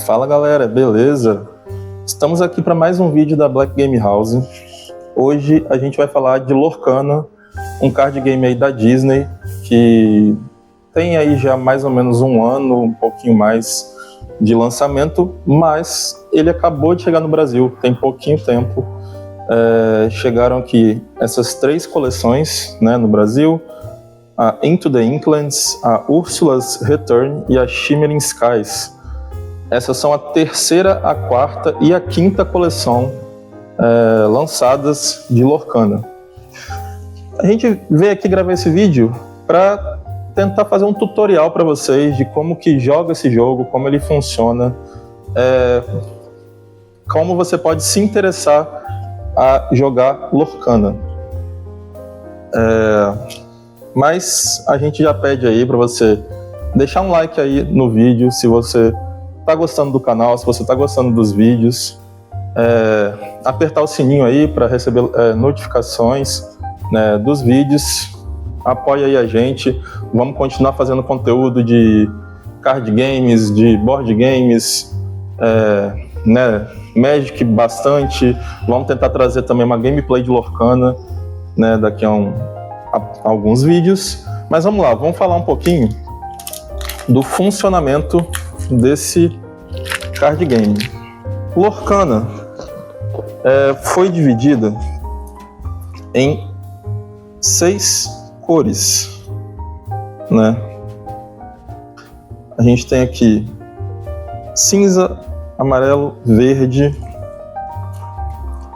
Fala galera, beleza? Estamos aqui para mais um vídeo da Black Game House. Hoje a gente vai falar de Lorcana, um card game aí da Disney que tem aí já mais ou menos um ano, um pouquinho mais de lançamento, mas ele acabou de chegar no Brasil, tem pouquinho tempo. Chegaram aqui essas 3 coleções, né, no Brasil: a Into the Inklands, a Ursula's Return e a Shimmering Skies. Essas são a 3ª, a 4ª e a 5ª coleção lançadas de Lorcana. A gente veio aqui gravar esse vídeo para tentar fazer um tutorial para vocês de como que joga esse jogo, como ele funciona, como você pode se interessar a jogar Lorcana. Mas a gente já pede aí para você deixar um like aí no vídeo se você está gostando do canal, se você está gostando dos vídeos, apertar o sininho aí para receber notificações, né, dos vídeos. Apoia aí a gente, vamos continuar fazendo conteúdo de card games, de board games, né, Magic bastante. Vamos tentar trazer também uma gameplay de Lorcana, né, daqui a alguns vídeos. Mas vamos lá, vamos falar um pouquinho do funcionamento desse card game. Lorcana foi dividida em 6 cores, né? A gente tem aqui cinza, amarelo, verde,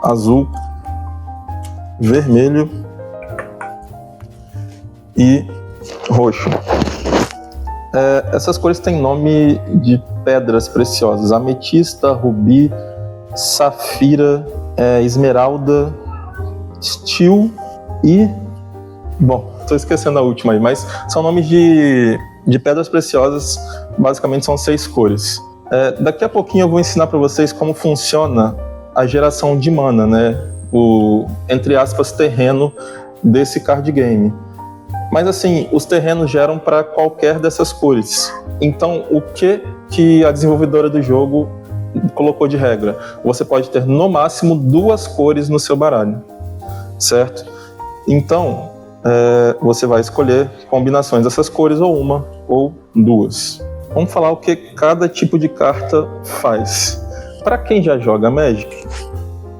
azul, vermelho e roxo. Essas cores têm nome de pedras preciosas: ametista, rubi, safira, esmeralda, steel e... bom, estou esquecendo a última aí, mas são nomes de pedras preciosas. Basicamente são 6 cores. Daqui a pouquinho eu vou ensinar para vocês como funciona a geração de mana, né? O, entre aspas, terreno desse card game. Mas assim, os terrenos geram para qualquer dessas cores. Então, o que a desenvolvedora do jogo colocou de regra? Você pode ter no máximo 2 cores no seu baralho, certo? Então, você vai escolher combinações dessas cores, ou uma ou 2. Vamos falar o que cada tipo de carta faz. Para quem já joga Magic,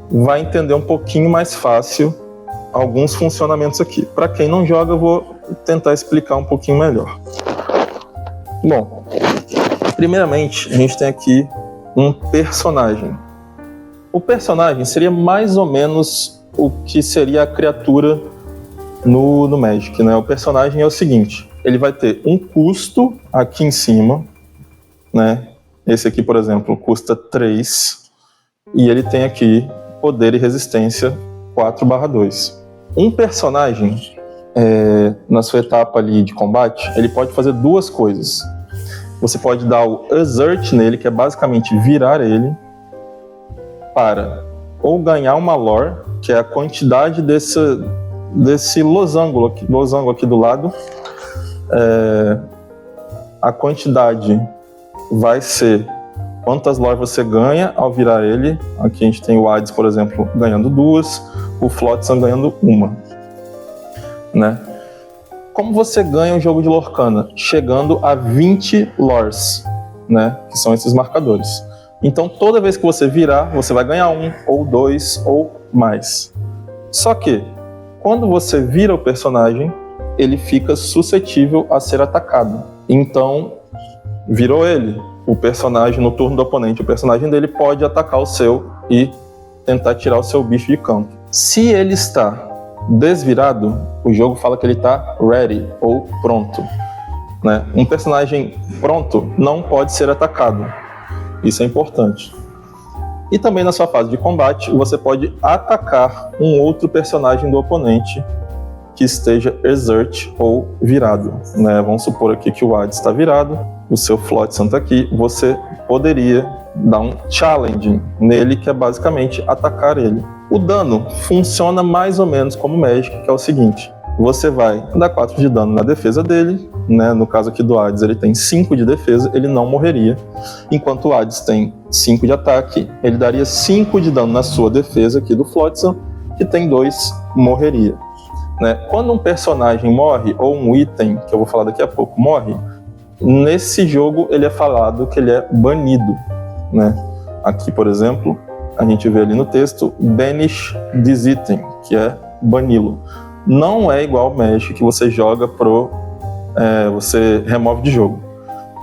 vai entender um pouquinho mais fácil alguns funcionamentos aqui. Para quem não joga, eu vou tentar explicar um pouquinho melhor. Bom, primeiramente a gente tem aqui um personagem. O personagem seria mais ou menos o que seria a criatura no Magic, né? O personagem é o seguinte: ele vai ter um custo aqui em cima, né? Esse aqui, por exemplo, custa 3, e ele tem aqui poder e resistência 4/2. Um personagem, na sua etapa ali de combate, ele pode fazer 2 coisas. Você pode dar o Exert nele, que é basicamente virar ele, para ou ganhar uma lore, que é a quantidade desse losango aqui do lado. A quantidade vai ser quantas lore você ganha ao virar ele. Aqui a gente tem o Hades, por exemplo, ganhando 2, o Flotsam ganhando 1, né? Como você ganha o jogo de Lorcana? Chegando a 20 lores, né? Que são esses marcadores. Então toda vez que você virar, você vai ganhar 1, ou 2, ou mais. Só que quando você vira o personagem, ele fica suscetível a ser atacado. Então, virou ele, o personagem, no turno do oponente, o personagem dele pode atacar o seu e tentar tirar o seu bicho de campo. Se ele está desvirado, o jogo fala que ele está ready, ou pronto, né? Um personagem pronto não pode ser atacado. Isso é importante. E também na sua fase de combate, você pode atacar um outro personagem do oponente que esteja exert ou virado, né? Vamos supor aqui que o Hades está virado, o seu Flotsam está aqui, você poderia dar um challenge nele, que é basicamente atacar ele. O dano funciona mais ou menos como Magic, que é o seguinte: você vai dar 4 de dano na defesa dele, né? No caso aqui do Hades, ele tem 5 de defesa, ele não morreria. Enquanto o Hades tem 5 de ataque, ele daria 5 de dano na sua defesa aqui do Flotsam, que tem 2, morreria. Né? Quando um personagem morre, ou um item, que eu vou falar daqui a pouco, morre, nesse jogo ele é falado que ele é banido. Né? Aqui, por exemplo, a gente vê ali no texto, banish this item, que é bani-lo. Não é igual ao Magic que você joga você remove de jogo.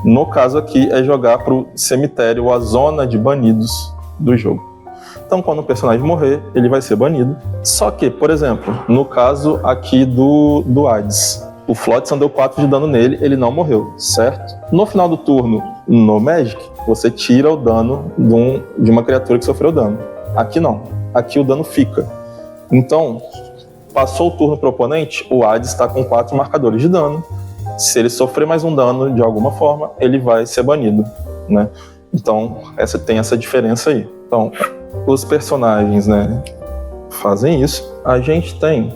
No caso aqui é jogar pro cemitério ou a zona de banidos do jogo. Então quando o personagem morrer, ele vai ser banido. Só que, por exemplo, no caso aqui do Hades, o Flotsam deu 4 de dano nele, ele não morreu, certo? No final do turno, no Magic, você tira o dano de uma criatura que sofreu dano. Aqui não, aqui o dano fica. Então, passou o turno pro oponente, o Hades está com 4 marcadores de dano. Se ele sofrer mais um dano de alguma forma, ele vai ser banido, né? Então, tem essa diferença aí. Então, os personagens, né, fazem isso. A gente tem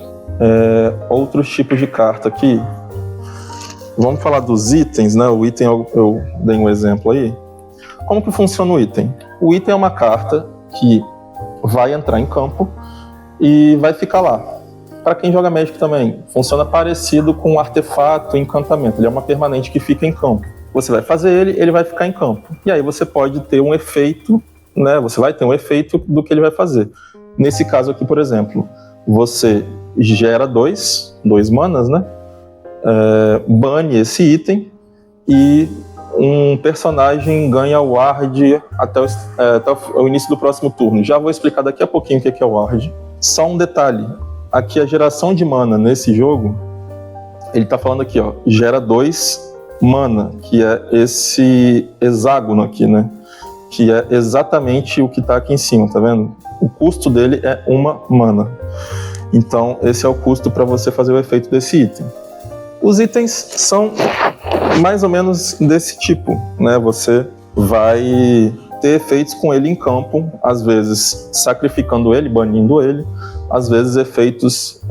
outros tipos de carta aqui. Vamos falar dos itens, né? O item eu dei um exemplo aí. Como que funciona o item? O item é uma carta que vai entrar em campo e vai ficar lá. Para quem joga Magic também, funciona parecido com um artefato, encantamento. Ele é uma permanente que fica em campo. Você vai fazer ele vai ficar em campo. E aí você pode ter um efeito, né? Você vai ter um efeito do que ele vai fazer. Nesse caso aqui, por exemplo, você gera 2 manas, né? Bane esse item e um personagem ganha ward até o início do próximo turno. Já vou explicar daqui a pouquinho o que é o ward. Só um detalhe. Aqui a geração de mana nesse jogo, ele tá falando aqui, ó, gera 2 mana, que é esse hexágono aqui, né? Que é exatamente o que tá aqui em cima, tá vendo? O custo dele é 1 mana. Então, esse é o custo para você fazer o efeito desse item. Os itens são mais ou menos desse tipo, né? Você vai ter efeitos com ele em campo, às vezes sacrificando ele, banindo ele, às vezes efeitos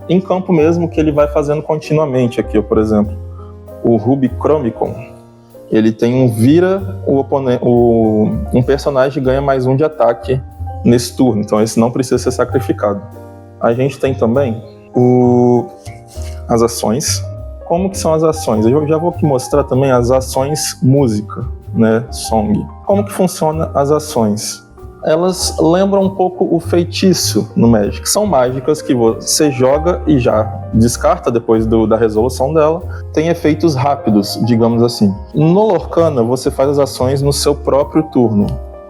em campo mesmo, que ele vai fazendo continuamente aqui, por exemplo. O Rubicromicon, ele tem um um personagem ganha mais 1 de ataque nesse turno, então esse não precisa ser sacrificado. A gente tem também as ações. Como que são as ações? Eu já vou aqui mostrar também as ações música, né, song. Como que funciona as ações? Elas lembram um pouco o feitiço no Magic. São mágicas que você joga e já descarta depois da resolução dela. Tem efeitos rápidos, digamos assim. No Lorcana, você faz as ações no seu próprio turno,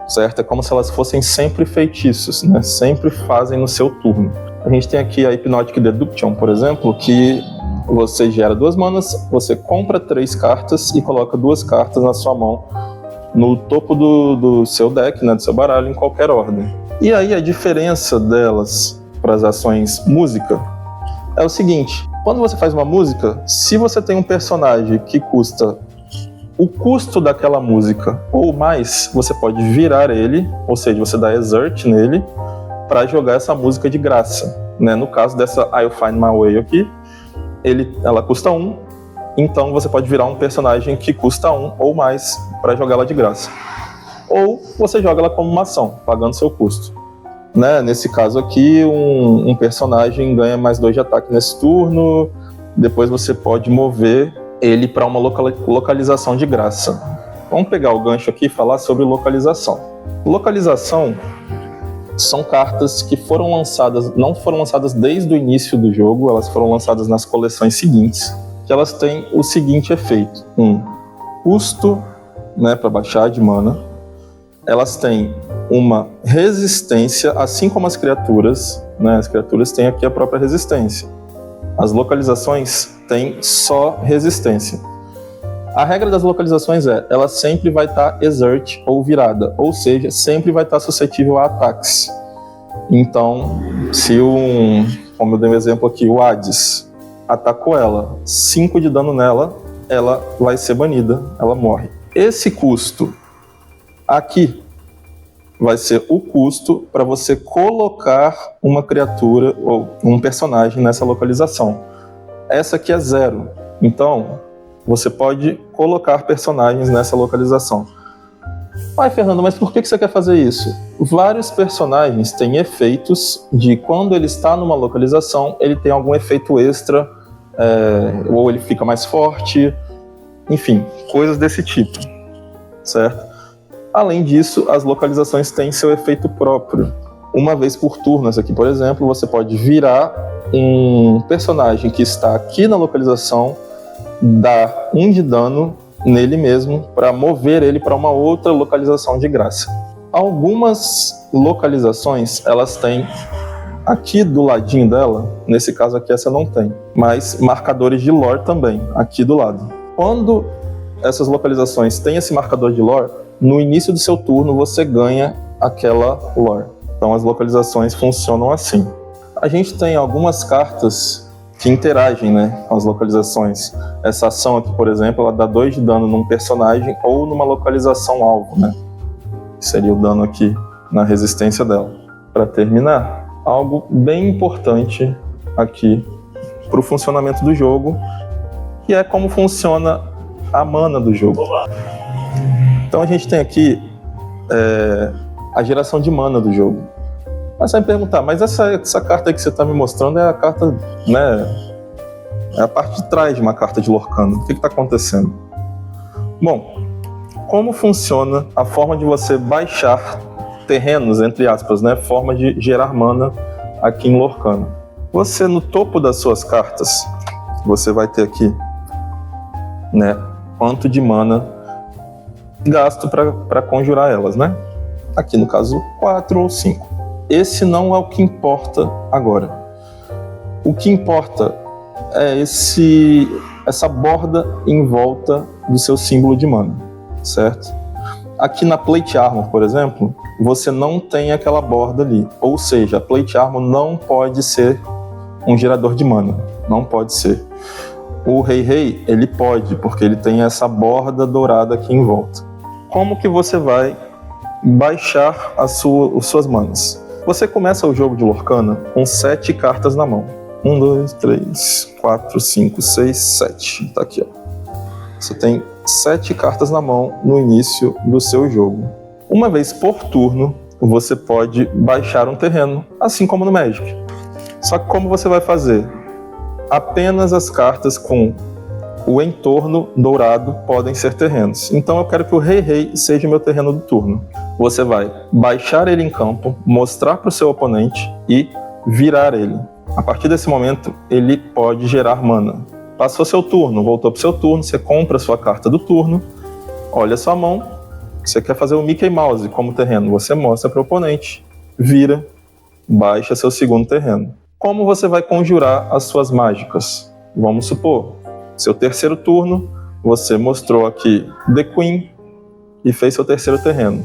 certo? É como se elas fossem sempre feitiços, né? Sempre fazem no seu turno. A gente tem aqui a Hypnotic Deduction, por exemplo, que você gera 2 manas, você compra 3 cartas e coloca 2 cartas na sua mão, no topo do seu deck, né, do seu baralho, em qualquer ordem. E aí a diferença delas para as ações música é o seguinte: quando você faz uma música, se você tem um personagem que custa o custo daquela música ou mais, você pode virar ele, ou seja, você dá exert nele para jogar essa música de graça, né? No caso dessa I'll Find My Way aqui, ela custa 1, então você pode virar um personagem que custa 1 ou mais para jogá-la de graça. Ou você joga ela como uma ação, pagando seu custo. Né? Nesse caso aqui, um personagem ganha mais 2 de ataque nesse turno, depois você pode mover ele para uma localização de graça. Vamos pegar o gancho aqui e falar sobre localização. Localização são cartas que não foram lançadas desde o início do jogo, elas foram lançadas nas coleções seguintes, que elas têm o seguinte efeito: custo, né, para baixar de mana. Elas têm uma resistência, assim como as criaturas, né? As criaturas têm aqui a própria resistência. As localizações têm só resistência. A regra das localizações ela sempre vai estar exert ou virada, ou seja, sempre vai estar suscetível a ataques. Então, se como eu dei um exemplo aqui, o Hades atacou ela, 5 de dano nela, ela vai ser banida, ela morre. Esse custo aqui vai ser o custo para você colocar uma criatura ou um personagem nessa localização. Essa aqui é 0. Então, você pode colocar personagens nessa localização. Fernando, mas por que você quer fazer isso? Vários personagens têm efeitos de quando ele está numa localização, ele tem algum efeito extra, ou ele fica mais forte, enfim, coisas desse tipo, certo? Além disso, as localizações têm seu efeito próprio. Uma vez por turno, essa aqui, por exemplo, você pode virar um personagem que está aqui na localização, dar 1 de dano nele mesmo, para mover ele para uma outra localização de graça. Algumas localizações, elas têm aqui do ladinho dela, nesse caso aqui essa não tem, mas marcadores de lore também, aqui do lado. Quando essas localizações têm esse marcador de lore, no início do seu turno você ganha aquela lore. Então as localizações funcionam assim. A gente tem algumas cartas que interagem, né, com as localizações. Essa ação aqui, por exemplo, ela dá 2 de dano num personagem ou numa localização alvo, né? Seria o dano aqui na resistência dela. Para terminar, algo bem importante aqui para o funcionamento do jogo, que é como funciona a mana do jogo. Então a gente tem aqui a geração de mana do jogo. Mas você vai me perguntar, mas essa carta aí que você está me mostrando é a carta, né? É a parte de trás de uma carta de Lorcana. O que está acontecendo? Bom, como funciona a forma de você baixar terrenos, entre aspas, né? Forma de gerar mana aqui em Lorcana. Você, no topo das suas cartas, você vai ter aqui, né? Quanto de mana gasto para conjurar elas, né? Aqui no caso 4 ou 5. Esse não é o que importa agora. O que importa é essa borda em volta do seu símbolo de mana, certo? Aqui na Plate Armor, por exemplo, você não tem aquela borda ali. Ou seja, a Plate Armor não pode ser um gerador de mana. Não pode ser. O Rei, ele pode, porque ele tem essa borda dourada aqui em volta. Como que você vai baixar as suas manas? Você começa o jogo de Lorcana com 7 cartas na mão. 1, 2, 3, 4, 5, 6, 7. Tá aqui, ó. Você tem 7 cartas na mão no início do seu jogo. Uma vez por turno, você pode baixar um terreno, assim como no Magic. Só que como você vai fazer? Apenas as cartas com o entorno dourado podem ser terrenos. Então eu quero que o Rei seja o meu terreno do turno. Você vai baixar ele em campo, mostrar para o seu oponente e virar ele. A partir desse momento, ele pode gerar mana. Passou seu turno, voltou para o seu turno, você compra a sua carta do turno, olha a sua mão, você quer fazer o Mickey Mouse como terreno, você mostra para o oponente, vira, baixa seu segundo terreno. Como você vai conjurar as suas mágicas? Vamos supor, seu terceiro turno, você mostrou aqui The Queen e fez seu terceiro terreno.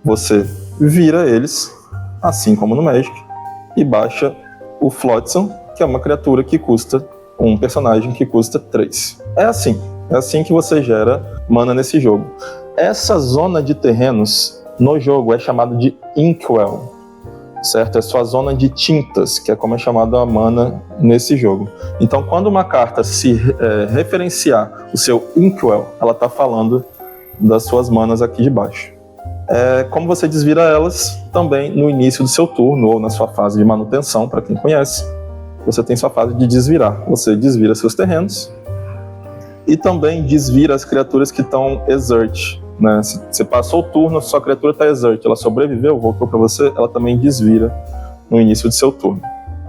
Você vira eles, assim como no Magic, e baixa o Flotsam, que é uma criatura que custa, um personagem que custa 3. É assim que você gera mana nesse jogo. Essa zona de terrenos no jogo é chamada de Inkwell, certo? É sua zona de tintas, que é como é chamada a mana nesse jogo. Então, quando uma carta se referenciar o seu Inkwell, ela está falando das suas manas aqui de baixo. Como você desvira elas também no início do seu turno ou na sua fase de manutenção, para quem conhece, você tem sua fase de desvirar. Você desvira seus terrenos e também desvira as criaturas que estão exert, né? Se você passou o turno, sua criatura está exert, ela sobreviveu, voltou para você, ela também desvira no início do seu turno.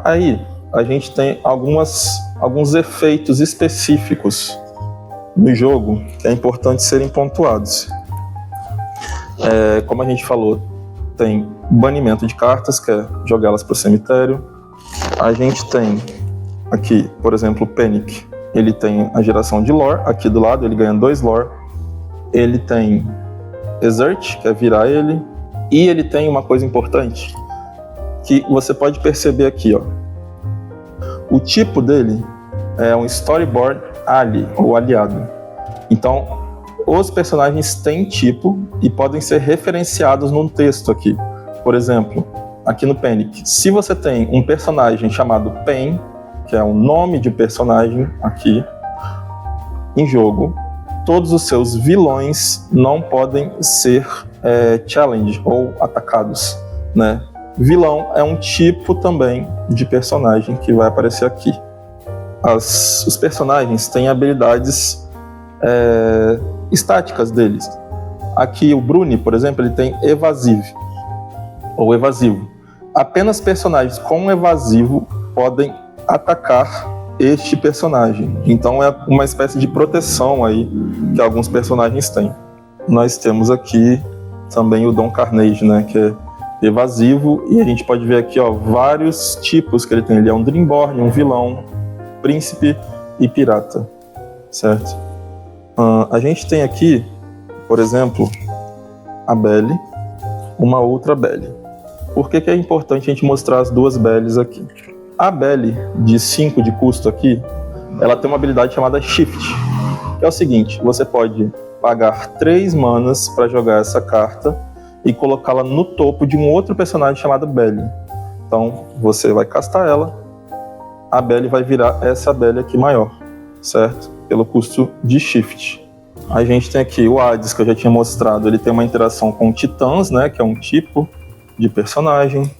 Aí a gente tem alguns efeitos específicos no jogo que é importante serem pontuados. Como a gente falou, tem banimento de cartas, que é jogá-las para o cemitério. A gente tem aqui, por exemplo, o Panic. Ele tem a geração de lore, aqui do lado ele ganha 2 lore. Ele tem Exert, que é virar ele. E ele tem uma coisa importante, que você pode perceber aqui, ó. O tipo dele é um Storyboard Ally, ou aliado. Então, os personagens têm tipo e podem ser referenciados num texto aqui. Por exemplo, aqui no Panic, se você tem um personagem chamado Pen, que é o nome de personagem aqui em jogo, todos os seus vilões não podem ser challenge ou atacados, né? Vilão é um tipo também de personagem que vai aparecer aqui. Os personagens têm habilidades estáticas deles. Aqui o Bruni, por exemplo, ele tem evasive ou evasivo. Apenas personagens com evasivo podem atacar este personagem. Então é uma espécie de proteção aí que alguns personagens têm. Nós temos aqui também o Don Carnage, né, que é evasivo, e a gente pode ver aqui, ó, vários tipos que ele tem. Ele é um Dreamborn, um vilão, príncipe e pirata, certo? A gente tem aqui, por exemplo, a Belle, uma outra Belle. Por que é importante a gente mostrar as duas Belles aqui? A Belle de 5 de custo aqui, ela tem uma habilidade chamada Shift, que é o seguinte: você pode pagar 3 manas para jogar essa carta e colocá-la no topo de um outro personagem chamado Belle. Então você vai castar ela, a Belle vai virar essa Belle aqui maior, certo? Pelo custo de Shift. A gente tem aqui o Hades, que eu já tinha mostrado, ele tem uma interação com Titãs, né, que é um tipo de personagem.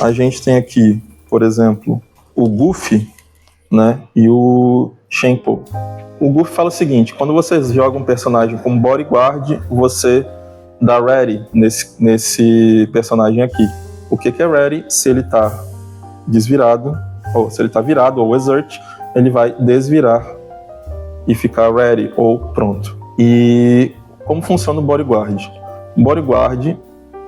A gente tem aqui, por exemplo, o Goofy, né, e o Shenpo. O Goofy fala o seguinte: quando você joga um personagem como bodyguard, você dá ready nesse personagem aqui. O que é ready? Se ele está desvirado, ou se ele está virado, ou exert, ele vai desvirar e ficar ready, ou pronto. E como funciona o bodyguard? O bodyguard,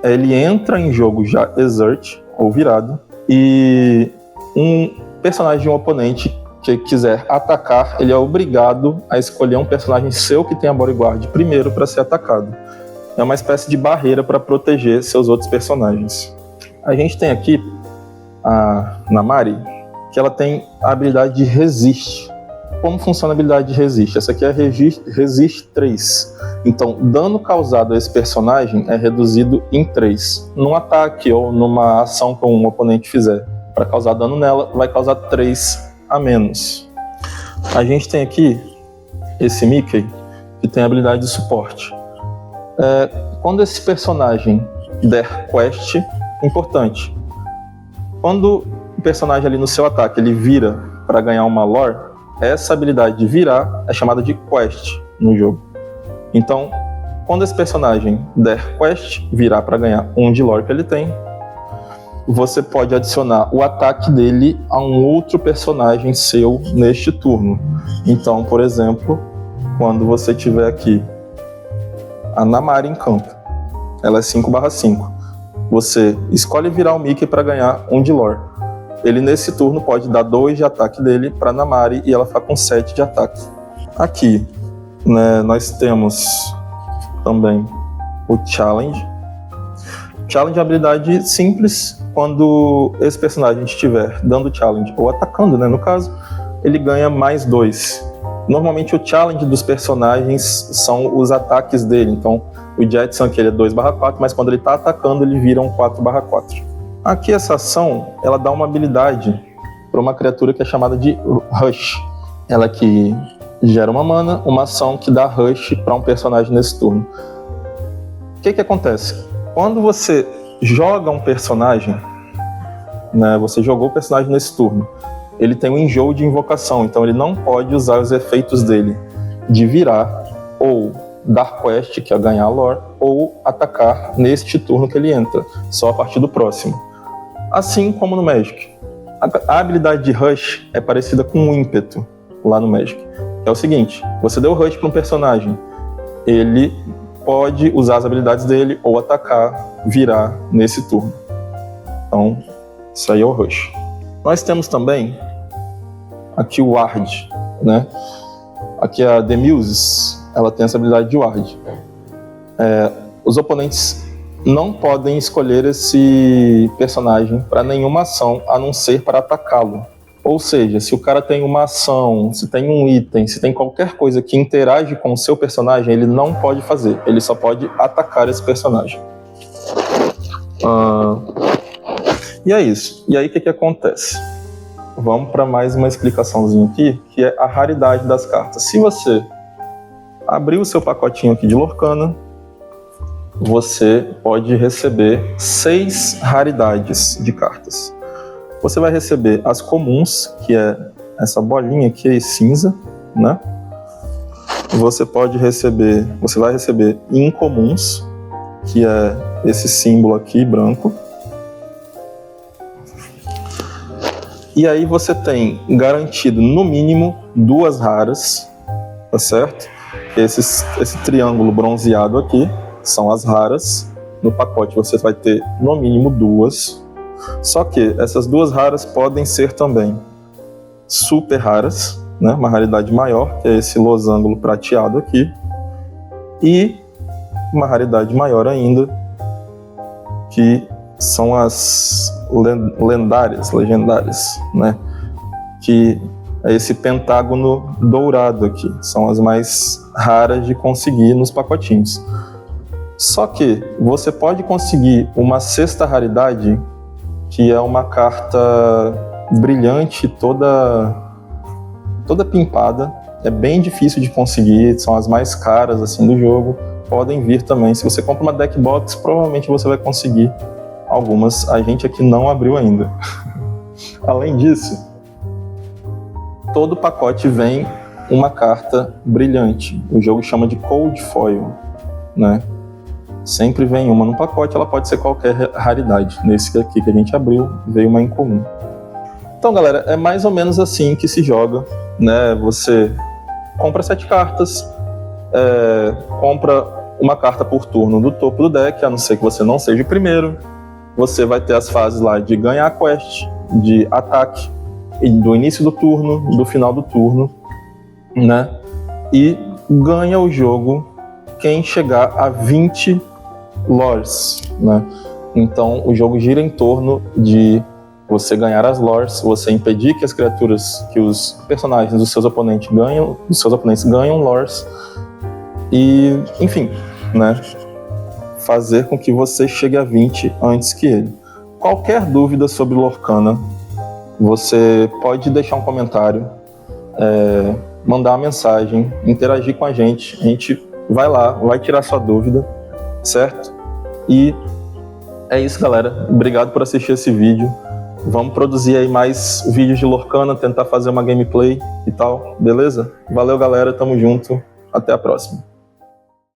ele entra em jogo já exert, ou virado, e um personagem de um oponente que quiser atacar, ele é obrigado a escolher um personagem seu que tenha bodyguard primeiro para ser atacado. É uma espécie de barreira para proteger seus outros personagens. A gente tem aqui a Namari, que ela tem a habilidade de Resist. Como funciona a habilidade de Resist? Essa aqui é Resist 3. Então, dano causado a esse personagem é reduzido em 3. Num ataque ou numa ação que um oponente fizer para causar dano nela, vai causar 3 a menos. A gente tem aqui esse Mickey, que tem a habilidade de suporte. Quando esse personagem der quest, importante, quando o personagem ali no seu ataque ele vira para ganhar uma lore, essa habilidade de virar é chamada de quest no jogo. Então, quando esse personagem der quest, virar para ganhar 1 de lore que ele tem, você pode adicionar o ataque dele a um outro personagem seu neste turno. Então, por exemplo, quando você tiver aqui a Namari em campo, ela é 5/5. Você escolhe virar o Mickey para ganhar 1 de lore. Ele nesse turno pode dar 2 de ataque dele para Namari e ela fica com 7 de ataque. Aqui, né, nós temos também o Challenge. Challenge é uma habilidade simples. Quando esse personagem estiver dando challenge ou atacando, né, no caso, ele ganha mais 2. Normalmente o challenge dos personagens são os ataques dele. Então o Jetson aqui ele é 2/4, mas quando ele está atacando ele vira um 4/4. Aqui essa ação, ela dá uma habilidade para uma criatura que é chamada de Rush. Ela que gera uma mana, uma ação que dá Rush para um personagem nesse turno. O que acontece? Quando você joga um personagem, né, você jogou o personagem nesse turno, ele tem um enjoo de invocação, então ele não pode usar os efeitos dele de virar ou dar quest, que é ganhar lore, ou atacar neste turno que ele entra, só a partir do próximo. Assim como no Magic. A habilidade de Rush é parecida com o ímpeto lá no Magic. É o seguinte: você deu Rush para um personagem, ele pode usar as habilidades dele ou atacar, virar nesse turno. Então, isso aí é o Rush. Nós temos também aqui o Ward, né? Aqui a The Muses, ela tem essa habilidade de Ward. Os oponentes não podem escolher esse personagem para nenhuma ação, a não ser para atacá-lo. Ou seja, se o cara tem uma ação, se tem um item, se tem qualquer coisa que interage com o seu personagem, ele não pode fazer. Ele só pode atacar esse personagem. E é isso. E aí o que acontece? Vamos para mais uma explicaçãozinha aqui, que é a raridade das cartas. Se você abrir o seu pacotinho aqui de Lorcana, você pode receber 6 raridades de cartas. Você vai receber as comuns, que é essa bolinha aqui cinza, né? Você vai receber incomuns, que é esse símbolo aqui branco. E aí você tem garantido no mínimo 2 raras, tá certo? Esse triângulo bronzeado aqui são as raras. No pacote você vai ter no mínimo 2. Só que essas 2 raras podem ser também super raras, né? Uma raridade maior, que é esse losango prateado aqui. E uma raridade maior ainda, que são as legendárias, né? Que é esse pentágono dourado aqui. São as mais raras de conseguir nos pacotinhos. Só que você pode conseguir uma 6ª raridade, que é uma carta brilhante, toda pimpada. É bem difícil de conseguir, são as mais caras assim do jogo. Podem vir também. Se você compra uma deck box, provavelmente você vai conseguir algumas. A gente aqui não abriu ainda. Além disso, todo pacote vem uma carta brilhante. O jogo chama de Cold Foil, né? Sempre vem uma no pacote, ela pode ser qualquer raridade. Nesse aqui que a gente abriu, veio uma incomum. Então, galera, é mais ou menos assim que se joga, né? Você compra 7 cartas, compra uma carta por turno do topo do deck, a não ser que você não seja o primeiro. Você vai ter as fases lá de ganhar a quest, de ataque, do início do turno, do final do turno, né? E ganha o jogo quem chegar a 20 lores, né? Então o jogo gira em torno de você ganhar as lores, você impedir que as criaturas, que os personagens dos seus oponentes ganham lores e, enfim, né? Fazer com que você chegue a 20 antes que ele. Qualquer dúvida sobre Lorcana, você pode deixar um comentário, mandar uma mensagem, interagir com a gente vai lá, vai tirar sua dúvida, certo? E é isso, galera. Obrigado por assistir esse vídeo. Vamos produzir aí mais vídeos de Lorcana, tentar fazer uma gameplay e tal, beleza? Valeu, galera. Tamo junto. Até a próxima.